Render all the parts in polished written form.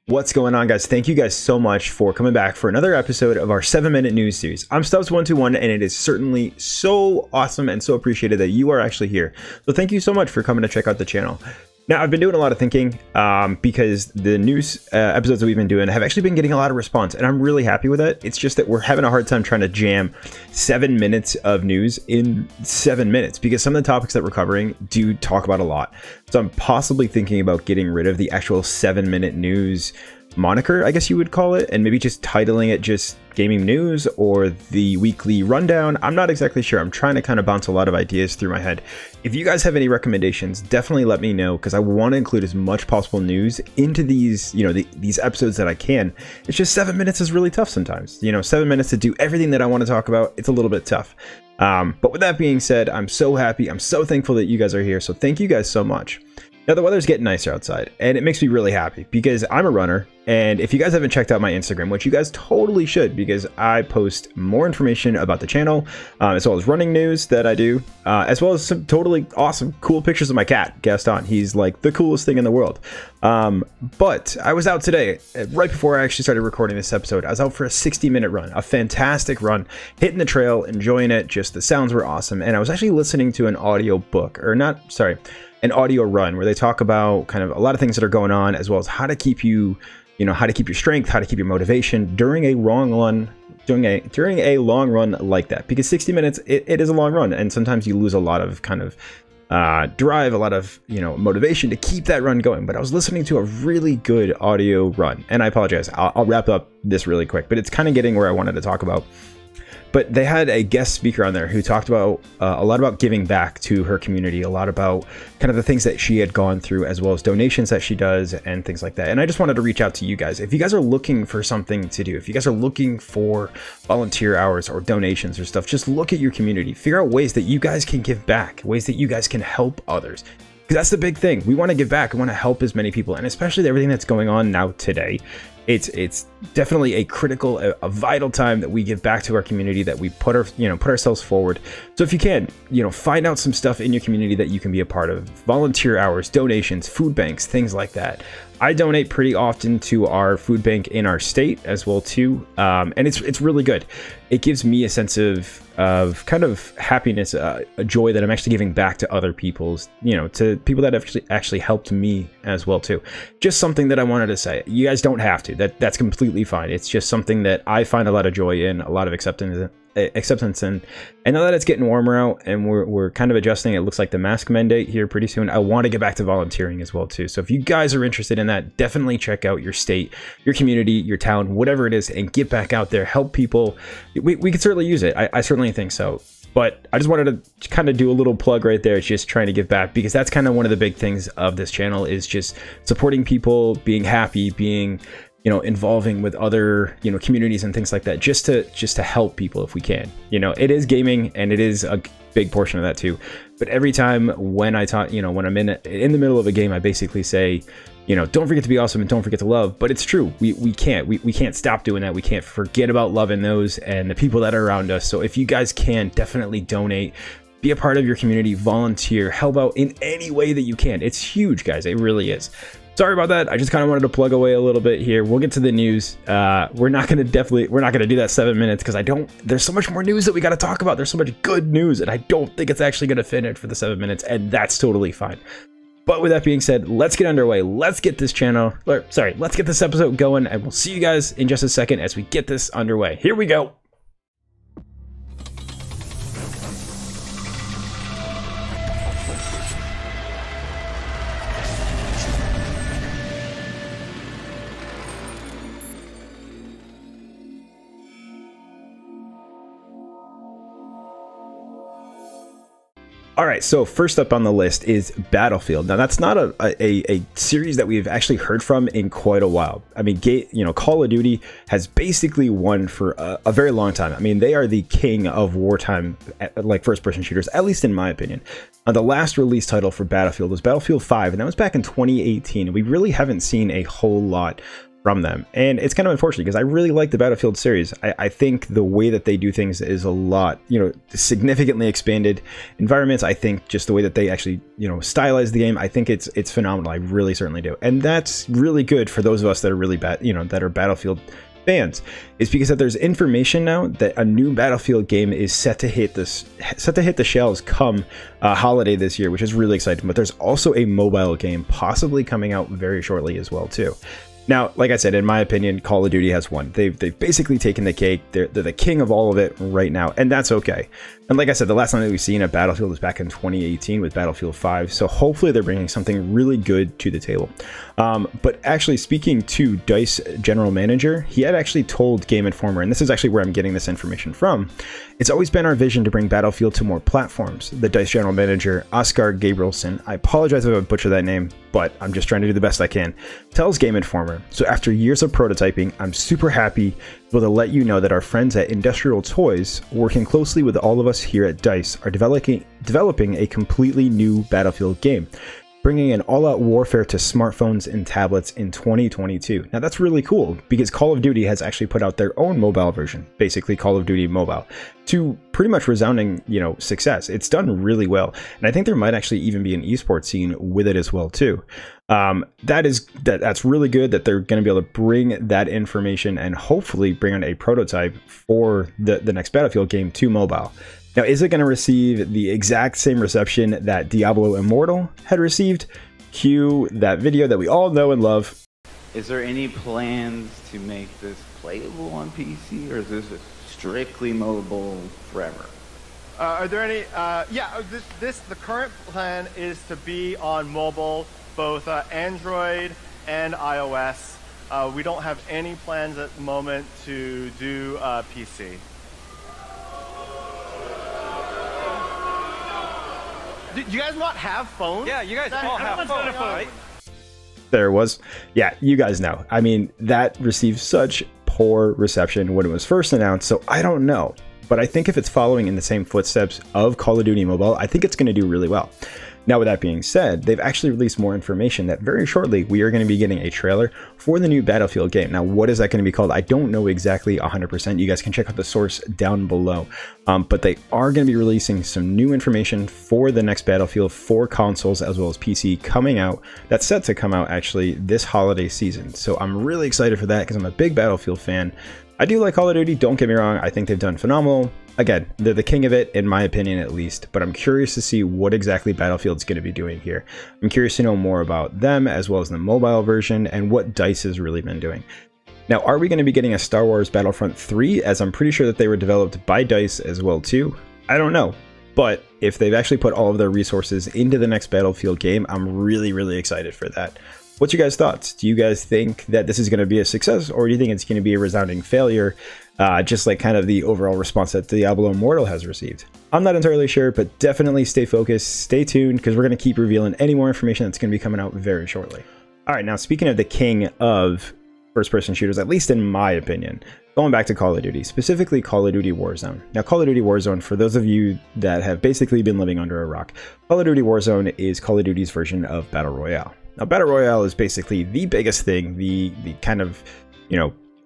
What's going on, guys? Thank you guys so much for coming back for another episode of our 7-minute news series. I'm Stubbs121, and it is certainly so awesome and so appreciated that you are actually here. So thank you so much for coming to check out the channel. Now, I've been doing a lot of thinking because the news episodes that we've been doing have actually been getting a lot of response, and I'm really happy with it. It's just that we're having a hard time trying to jam 7 minutes of news in 7 minutes because some of the topics that we're covering do talk about a lot. So I'm possibly thinking about getting rid of the actual 7-minute news moniker, I guess you would call it, and maybe just titling it just gaming news or the weekly rundown. I'm not exactly sure. I'm trying to kind of bounce a lot of ideas through my head. If you guys have any recommendations, definitely let me know, because I want to include as much possible news into these, these episodes that I can. It's just 7 minutes is really tough sometimes. 7 minutes to do everything that I want to talk about, it's a little bit tough. But with that being said, I'm so happy. I'm so thankful that you guys are here. So thank you guys so much. Now, the weather's getting nicer outside, and it makes me really happy because I'm a runner. And if you guys haven't checked out my Instagram, which you guys totally should, because I post more information about the channel, as well as running news that I do, as well as some totally awesome, cool pictures of my cat, Gaston. He's like the coolest thing in the world. But I was out today, right before I actually started recording this episode. I was out for a 60-minute run, a fantastic run, hitting the trail, enjoying it. Just the sounds were awesome. And I was actually listening to an audio book, an audio run where they talk about kind of a lot of things that are going on, as well as how to keep you, how to keep your strength, how to keep your motivation during a long run, during a long run like that. Because 60 minutes, it is a long run, and sometimes you lose a lot of kind of drive, a lot of motivation to keep that run going. But I was listening to a really good audio run, and I apologize, I'll wrap up this really quick, but it's kind of getting where I wanted to talk about. But they had a guest speaker on there who talked about a lot about giving back to her community, a lot about kind of the things that she had gone through, as well as donations that she does and things like that. And I just wanted to reach out to you guys. If you guys are looking for something to do, if you guys are looking for volunteer hours or donations or stuff, just look at your community, figure out ways that you guys can give back, ways that you guys can help others. Because that's the big thing. We want to give back. We want to help as many people, and especially everything that's going on now today. It's definitely a critical, a vital time that we give back to our community, that we put ourselves forward. So if you can, find out some stuff in your community that you can be a part of. Volunteer hours, donations, food banks, things like that. I donate pretty often to our food bank in our state as well too, and it's really good. It gives me a sense of kind of happiness, a joy that I'm actually giving back to other people's, to people that have actually helped me as well too. Just something that I wanted to say. You guys don't have to. That's completely fine. It's just something that I find a lot of joy in, a lot of acceptance in. And now that it's getting warmer out and we're kind of adjusting, it looks like the mask mandate here pretty soon. I want to get back to volunteering as well too. So if you guys are interested in that, definitely check out your state, your community, your town, whatever it is, and get back out there, help people. We could certainly use it. I certainly think so. But I just wanted to kind of do a little plug right there. It's just trying to give back, because that's kind of one of the big things of this channel, is just supporting people, being happy, being involving with other communities and things like that, just to help people if we can. It is gaming, and it is a big portion of that too. But every time when I talk, when I'm in the middle of a game, I basically say, don't forget to be awesome and don't forget to love. But it's true, we can't stop doing that. We can't forget about loving those and the people that are around us. So if you guys can, definitely donate, be a part of your community, volunteer, help out in any way that you can. It's huge, guys. It really is. Sorry about that. I just kind of wanted to plug away a little bit here. We'll get to the news. We're not going to do that 7 minutes, because there's so much more news that we got to talk about. There's so much good news, and I don't think it's actually going to fit in for the 7 minutes, and that's totally fine. But with that being said, let's get underway. Let's get this let's get this episode going, and we'll see you guys in just a second as we get this underway. Here we go. All right, so first up on the list is Battlefield. Now, that's not a series that we've actually heard from in quite a while. I mean, Call of Duty has basically won for a very long time. I mean, they are the king of wartime, like first-person shooters, at least in my opinion. The last release title for Battlefield was Battlefield 5, and that was back in 2018. And we really haven't seen a whole lot from them. And it's kind of unfortunate because I really like the Battlefield series. I think the way that they do things is a lot, significantly expanded environments. I think just the way that they actually, stylize the game, I think it's phenomenal. I really certainly do. And that's really good for those of us that are really that are Battlefield fans, is because that there's information now that a new Battlefield game is set to hit the shelves come holiday this year, which is really exciting. But there's also a mobile game possibly coming out very shortly as well too. Now, like I said, in my opinion, Call of Duty has won. They've basically taken the cake. They're the king of all of it right now, and that's okay. And like I said, the last time that we've seen a Battlefield was back in 2018 with Battlefield 5, so hopefully they're bringing something really good to the table. But actually, speaking to DICE general manager, he had actually told Game Informer, and this is actually where I'm getting this information from, it's always been our vision to bring Battlefield to more platforms. The DICE general manager, Oscar Gabrielson, I apologize if I butcher that name, but I'm just trying to do the best I can, tells Game Informer, so after years of prototyping, I'm super happy to let you know that our friends at Industrial Toys, working closely with all of us here at DICE, are developing a completely new Battlefield game, bringing an all-out warfare to smartphones and tablets in 2022. Now that's really cool because Call of Duty has actually put out their own mobile version, basically Call of Duty Mobile, to pretty much resounding, success. It's done really well, and I think there might actually even be an esports scene with it as well too. That's really good that they're going to be able to bring that information and hopefully bring on a prototype for the next Battlefield game to mobile. Now, is it going to receive the exact same reception that Diablo Immortal had received? Cue that video that we all know and love. Is there any plans to make this playable on PC, or is this strictly mobile forever? Are there any? The current plan is to be on mobile, both Android and iOS. We don't have any plans at the moment to do PC. Do you guys not have phones? Yeah, you guys all have phones, right? There it was. Yeah, you guys know. I mean, that received such poor reception when it was first announced, so I don't know. But I think if it's following in the same footsteps of Call of Duty Mobile, I think it's going to do really well. Now, with that being said, they've actually released more information that very shortly we are going to be getting a trailer for the new Battlefield game. Now, what is that going to be called? I don't know exactly 100%. You guys can check out the source down below. But they are going to be releasing some new information for the next Battlefield for consoles as well as PC coming out. That's set to come out actually this holiday season. So I'm really excited for that because I'm a big Battlefield fan. I do like Call of Duty, don't get me wrong. I think they've done phenomenal. Again, they're the king of it, in my opinion at least, but I'm curious to see what exactly Battlefield's going to be doing here. I'm curious to know more about them, as well as the mobile version, and what DICE has really been doing. Now, are we going to be getting a Star Wars Battlefront 3, as I'm pretty sure that they were developed by DICE as well too? I don't know, but if they've actually put all of their resources into the next Battlefield game, I'm really, really excited for that. What's your guys' thoughts? Do you guys think that this is going to be a success, or do you think it's going to be a resounding failure, just like kind of the overall response that Diablo Immortal has received? I'm not entirely sure, but definitely stay focused, stay tuned, because we're going to keep revealing any more information that's going to be coming out very shortly. All right, now speaking of the king of first-person shooters, at least in my opinion, going back to Call of Duty, specifically Call of Duty Warzone. Now, Call of Duty Warzone, for those of you that have basically been living under a rock, Call of Duty Warzone is Call of Duty's version of Battle Royale. Now, Battle Royale is basically the biggest thing, the kind of,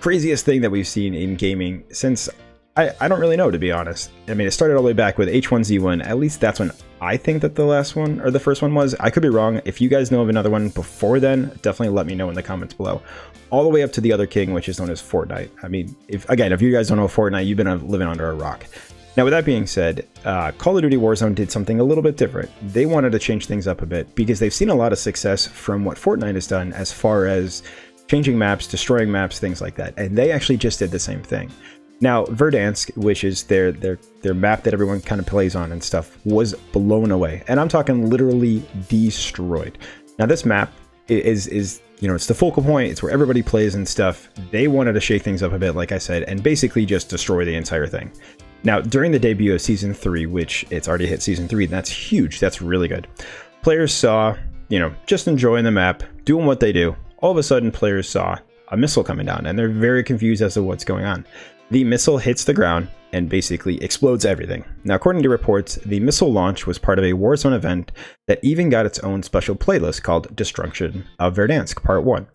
craziest thing that we've seen in gaming since, I don't really know, to be honest. I mean, it started all the way back with H1Z1. At least that's when I think that the last one, or the first one was. I could be wrong. If you guys know of another one before then, definitely let me know in the comments below. All the way up to the other king, which is known as Fortnite. I mean, if you guys don't know Fortnite, you've been living under a rock. Now, with that being said, Call of Duty Warzone did something a little bit different. They wanted to change things up a bit because they've seen a lot of success from what Fortnite has done as far as changing maps, destroying maps, things like that. And they actually just did the same thing. Now, Verdansk, which is their map that everyone kind of plays on and stuff, was blown away. And I'm talking literally destroyed. Now, this map is it's the focal point. It's where everybody plays and stuff. They wanted to shake things up a bit, like I said, and basically just destroy the entire thing. Now, during the debut of Season 3, which it's already hit Season 3, that's huge. That's really good. Players saw, just enjoying the map, doing what they do. All of a sudden, players saw a missile coming down, and they're very confused as to what's going on. the missile hits the ground and basically explodes everything. Now, according to reports, the missile launch was part of a Warzone event that even got its own special playlist called Destruction of Verdansk Part 1,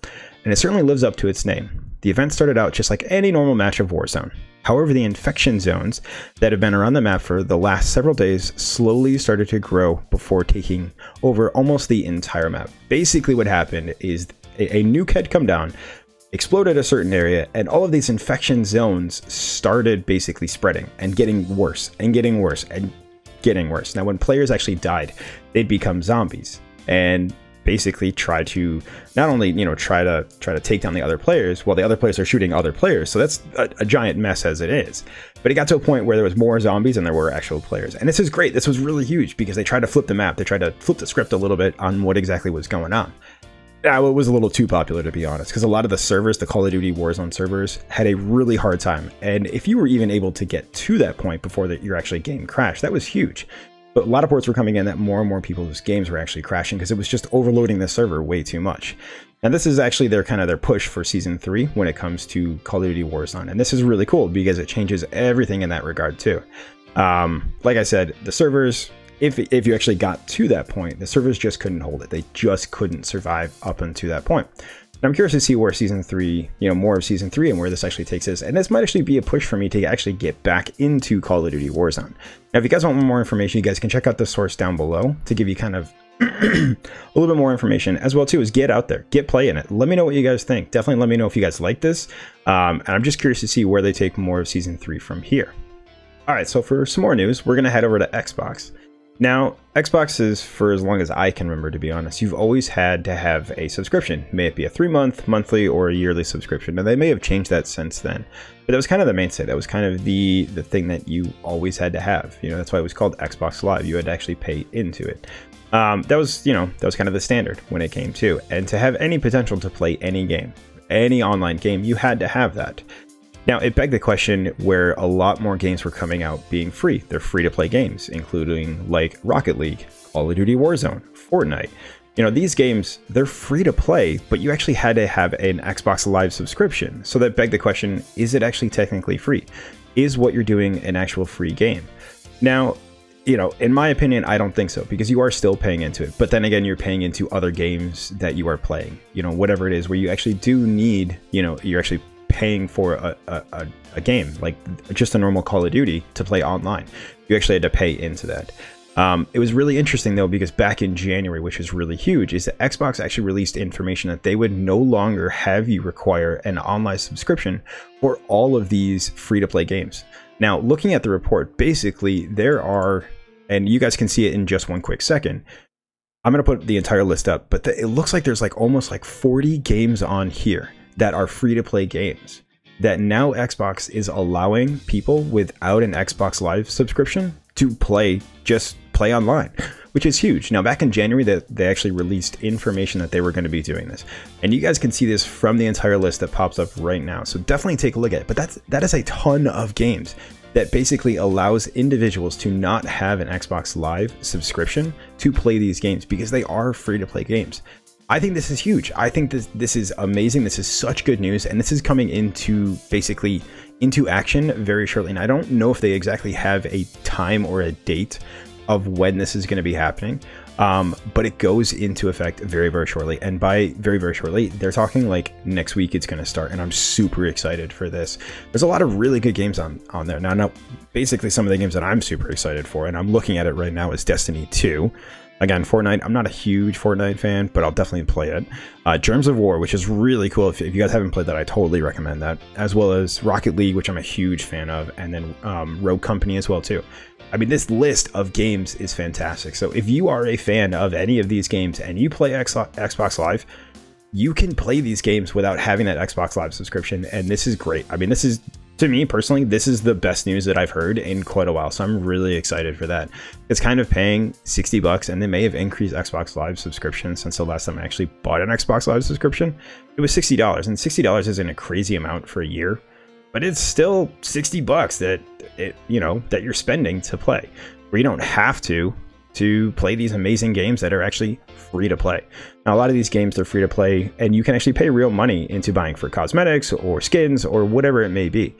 and it certainly lives up to its name. The event started out just like any normal match of Warzone. However, the infection zones that have been around the map for the last several days slowly started to grow before taking over almost the entire map. Basically what happened is a nuke had come down, exploded a certain area, and all of these infection zones started basically spreading and getting worse and getting worse and getting worse. Now, when players actually died, they'd become zombies and basically try to not only, you know, try to take down the other players while the other players are shooting other players. So that's a giant mess as it is. But it got to a point where there was more zombies than there were actual players. And this is great. This was really huge because they tried to flip the map. They tried to flip the script a little bit on what exactly was going on. Now, it was a little too popular, to be honest, because a lot of the servers, the Call of Duty Warzone servers, had a really hard time. And if you were even able to get to that point before your actually game crashed, that was huge. But a lot of reports were coming in that more and more people's games were actually crashing because it was just overloading the server way too much. Now, this is actually their push for Season 3 when it comes to Call of Duty Warzone. And this is really cool because it changes everything in that regard too. Like I said, the servers, if you actually got to that point, the servers just couldn't hold it. They just couldn't survive up until that point. And I'm curious to see where Season 3, you know, more of Season 3 and where this actually takes us. And this might actually be a push for me to actually get back into Call of Duty Warzone. Now, if you guys want more information, you guys can check out the source down below to give you kind of a little bit more information, as well too as get out there, get playing it. Let me know what you guys think. Definitely let me know if you guys like this. And I'm just curious to see where they take more of Season 3 from here. All right, so for some more news, we're going to head over to Xbox. Now, Xbox is, for as long as I can remember, to be honest, you've always had to have a subscription. May it be a 3-month, monthly, or a yearly subscription. Now, they may have changed that since then, but that was kind of the mainstay. That was kind of the thing that you always had to have. You know, that's why it was called Xbox Live. You had to actually pay into it. That was, you know, that was kind of the standard when it came to. And to have any potential to play any game, any online game, you had to have that. Now, it begged the question where a lot more games were coming out being free. They're free-to-play games, including like Rocket League, Call of Duty Warzone, Fortnite. You know, these games, they're free to play, but you actually had to have an Xbox Live subscription. So that begged the question, is it actually technically free? Is what you're doing an actual free game? Now, you know, in my opinion, I don't think so, because you are still paying into it. But then again, you're paying into other games that you are playing, you know, whatever it is, where you actually do need, you know, you're actually paying for a game like just a normal Call of Duty to play online. You actually had to pay into that. It was really interesting though, because back in January, which was really huge, is that Xbox actually released information that they would no longer have you require an online subscription for all of these free-to-play games. Now, looking at the report, basically there are, and you guys can see it in just one quick second, I'm going to put the entire list up, but it looks like there's like almost like 40 games on here that are free-to-play games that now Xbox is allowing people without an Xbox Live subscription to just play online, which is huge. Now, back in January, they actually released information that they were going to be doing this, and you guys can see this from the entire list that pops up right now. So definitely take a look at it. But that is a ton of games that basically allows individuals to not have an Xbox Live subscription to play these games because they are free-to-play games. I think this is huge. I think this is amazing. This is such good news, and this is coming into action very shortly. And I don't know if they exactly have a time or a date of when this is going to be happening, but it goes into effect very, very shortly. And by very, very shortly, they're talking like next week it's going to start, and I'm super excited for this. There's a lot of really good games on there. Now, basically some of the games that I'm super excited for, and I'm looking at it right now, is Destiny 2. Again, Fortnite, I'm not a huge Fortnite fan, but I'll definitely play it. Germs of War, which is really cool. If you guys haven't played that, I totally recommend that. As well as Rocket League, which I'm a huge fan of, and then Rogue Company as well, too. I mean, this list of games is fantastic. So if you are a fan of any of these games and you play Xbox Live, you can play these games without having that Xbox Live subscription, and this is great. I mean, this is, to me personally, this is the best news that I've heard in quite a while, so I'm really excited for that. It's kind of paying $60, and they may have increased Xbox Live subscription since the last time I actually bought an Xbox Live subscription. It was $60, and $60 isn't a crazy amount for a year, but it's still $60 that you're spending to play, where you don't have to play these amazing games that are actually free to play. Now, a lot of these games, they're free to play, and you can actually pay real money into buying for cosmetics or skins or whatever it may be.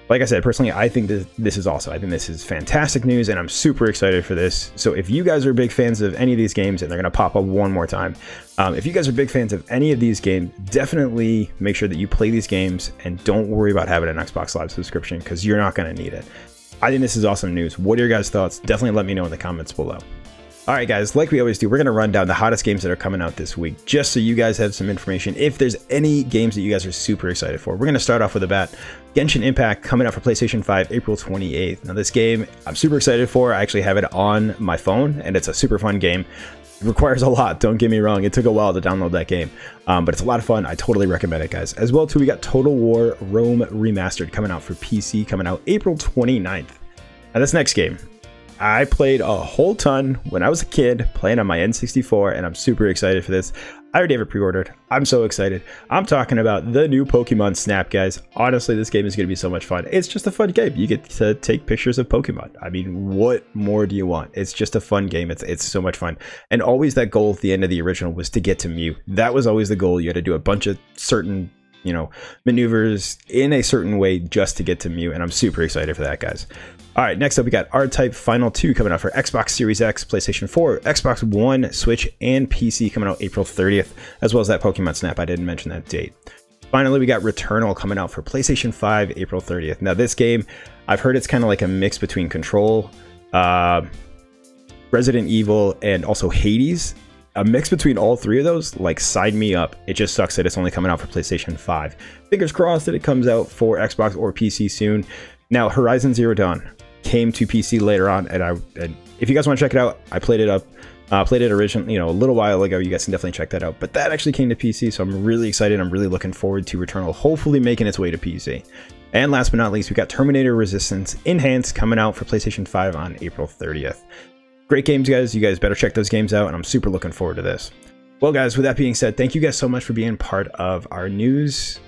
like I said, personally, I think this is awesome. I think this is fantastic news, and I'm super excited for this. So if you guys are big fans of any of these games, and they're going to pop up one more time, if you guys are big fans of any of these games, definitely make sure that you play these games, and don't worry about having an Xbox Live subscription, because you're not going to need it. I think this is awesome news. What are your guys' thoughts? Definitely let me know in the comments below. Alright guys, like we always do, we're going to run down the hottest games that are coming out this week, just so you guys have some information if there's any games that you guys are super excited for. We're going to start off with a bat. Genshin Impact coming out for PlayStation 5 April 28th. Now this game I'm super excited for. I actually have it on my phone, and it's a super fun game. It requires a lot, don't get me wrong. It took a while to download that game, but it's a lot of fun. I totally recommend it, guys. As well too, we got Total War Rome Remastered coming out for PC, coming out April 29th. Now this next game, I played a whole ton when I was a kid playing on my N64, and I'm super excited for this. I already have it pre-ordered. I'm so excited. I'm talking about the new Pokemon Snap, guys. Honestly, this game is going to be so much fun. It's just a fun game. You get to take pictures of Pokemon. I mean, what more do you want? It's just a fun game. It's so much fun. And always that goal at the end of the original was to get to Mew. That was always the goal. You had to do a bunch of certain, you know, maneuvers in a certain way just to get to Mew, and I'm super excited for that, guys. All right, next up we got R-Type Final 2 coming out for Xbox Series X, PlayStation 4, Xbox One, Switch, and PC coming out April 30th, as well as that Pokemon Snap. I didn't mention that date. Finally, we got Returnal coming out for PlayStation 5 April 30th. Now this game, I've heard it's kind of like a mix between Control, Resident Evil, and also Hades. A mix between all three of those, like, sign me up. It just sucks that it's only coming out for PlayStation 5. Fingers crossed that it comes out for Xbox or PC soon. Now, Horizon Zero Dawn came to PC later on, and if you guys want to check it out, I played it up. Played it originally, you know, a little while ago. You guys can definitely check that out. But that actually came to PC, so I'm really excited. I'm really looking forward to Returnal hopefully making its way to PC. And last but not least, we got Terminator Resistance Enhanced coming out for PlayStation 5 on April 30th. Great games, guys. You guys better check those games out, and I'm super looking forward to this. Well, guys, with that being said, thank you guys so much for being part of our news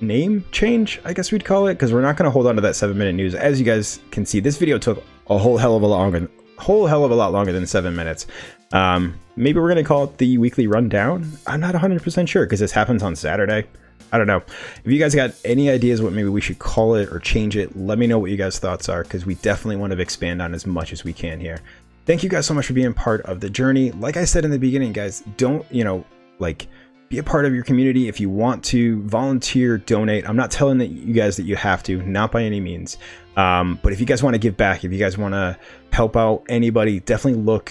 name change, I guess we'd call it, because we're not going to hold on to that 7-minute news. As you guys can see, this video took a whole hell of a lot longer than 7 minutes. Maybe we're going to call it the weekly rundown. I'm not 100% sure, because this happens on Saturday. I don't know. If you guys got any ideas what maybe we should call it or change it, let me know what you guys' thoughts are, because we definitely want to expand on as much as we can here. Thank you guys so much for being part of the journey. Like I said in the beginning, guys, don't, you know, like, be a part of your community. If you want to volunteer, donate. I'm not telling you guys that you have to, not by any means. But if you guys want to give back, if you guys want to help out anybody, definitely look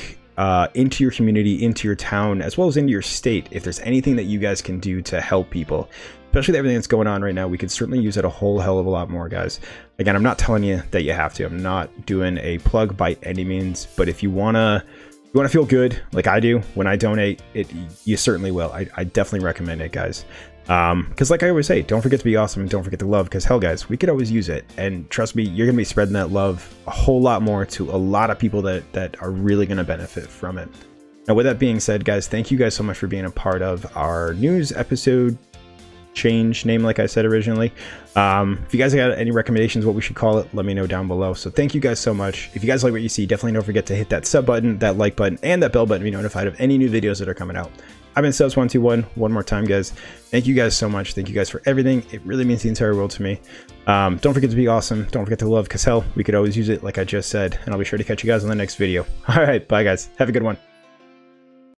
into your community, into your town, as well as into your state. If there's anything that you guys can do to help people, especially with everything that's going on right now, we could certainly use it a whole hell of a lot more, guys. Again, I'm not telling you that you have to. I'm not doing a plug by any means, but if you want to feel good like I do when I donate, you certainly will. I definitely recommend it, guys. Because like I always say, don't forget to be awesome and don't forget to love, because hell, guys, we could always use it. And trust me, you're going to be spreading that love a whole lot more to a lot of people that are really going to benefit from it. Now, with that being said, guys, thank you guys so much for being a part of our news episode change name, like I said originally. If you guys got any recommendations what we should call it, let me know down below. So thank you guys so much. If you guys like what you see, definitely don't forget to hit that sub button, that like button, and that bell button to be notified of any new videos that are coming out. I've been Subs121 one more time, guys. Thank you guys so much. Thank you guys for everything. It really means the entire world to me. Don't forget to be awesome. Don't forget to love, because hell, we could always use it, like I just said. And I'll be sure to catch you guys on the next video. All right, bye guys, have a good one.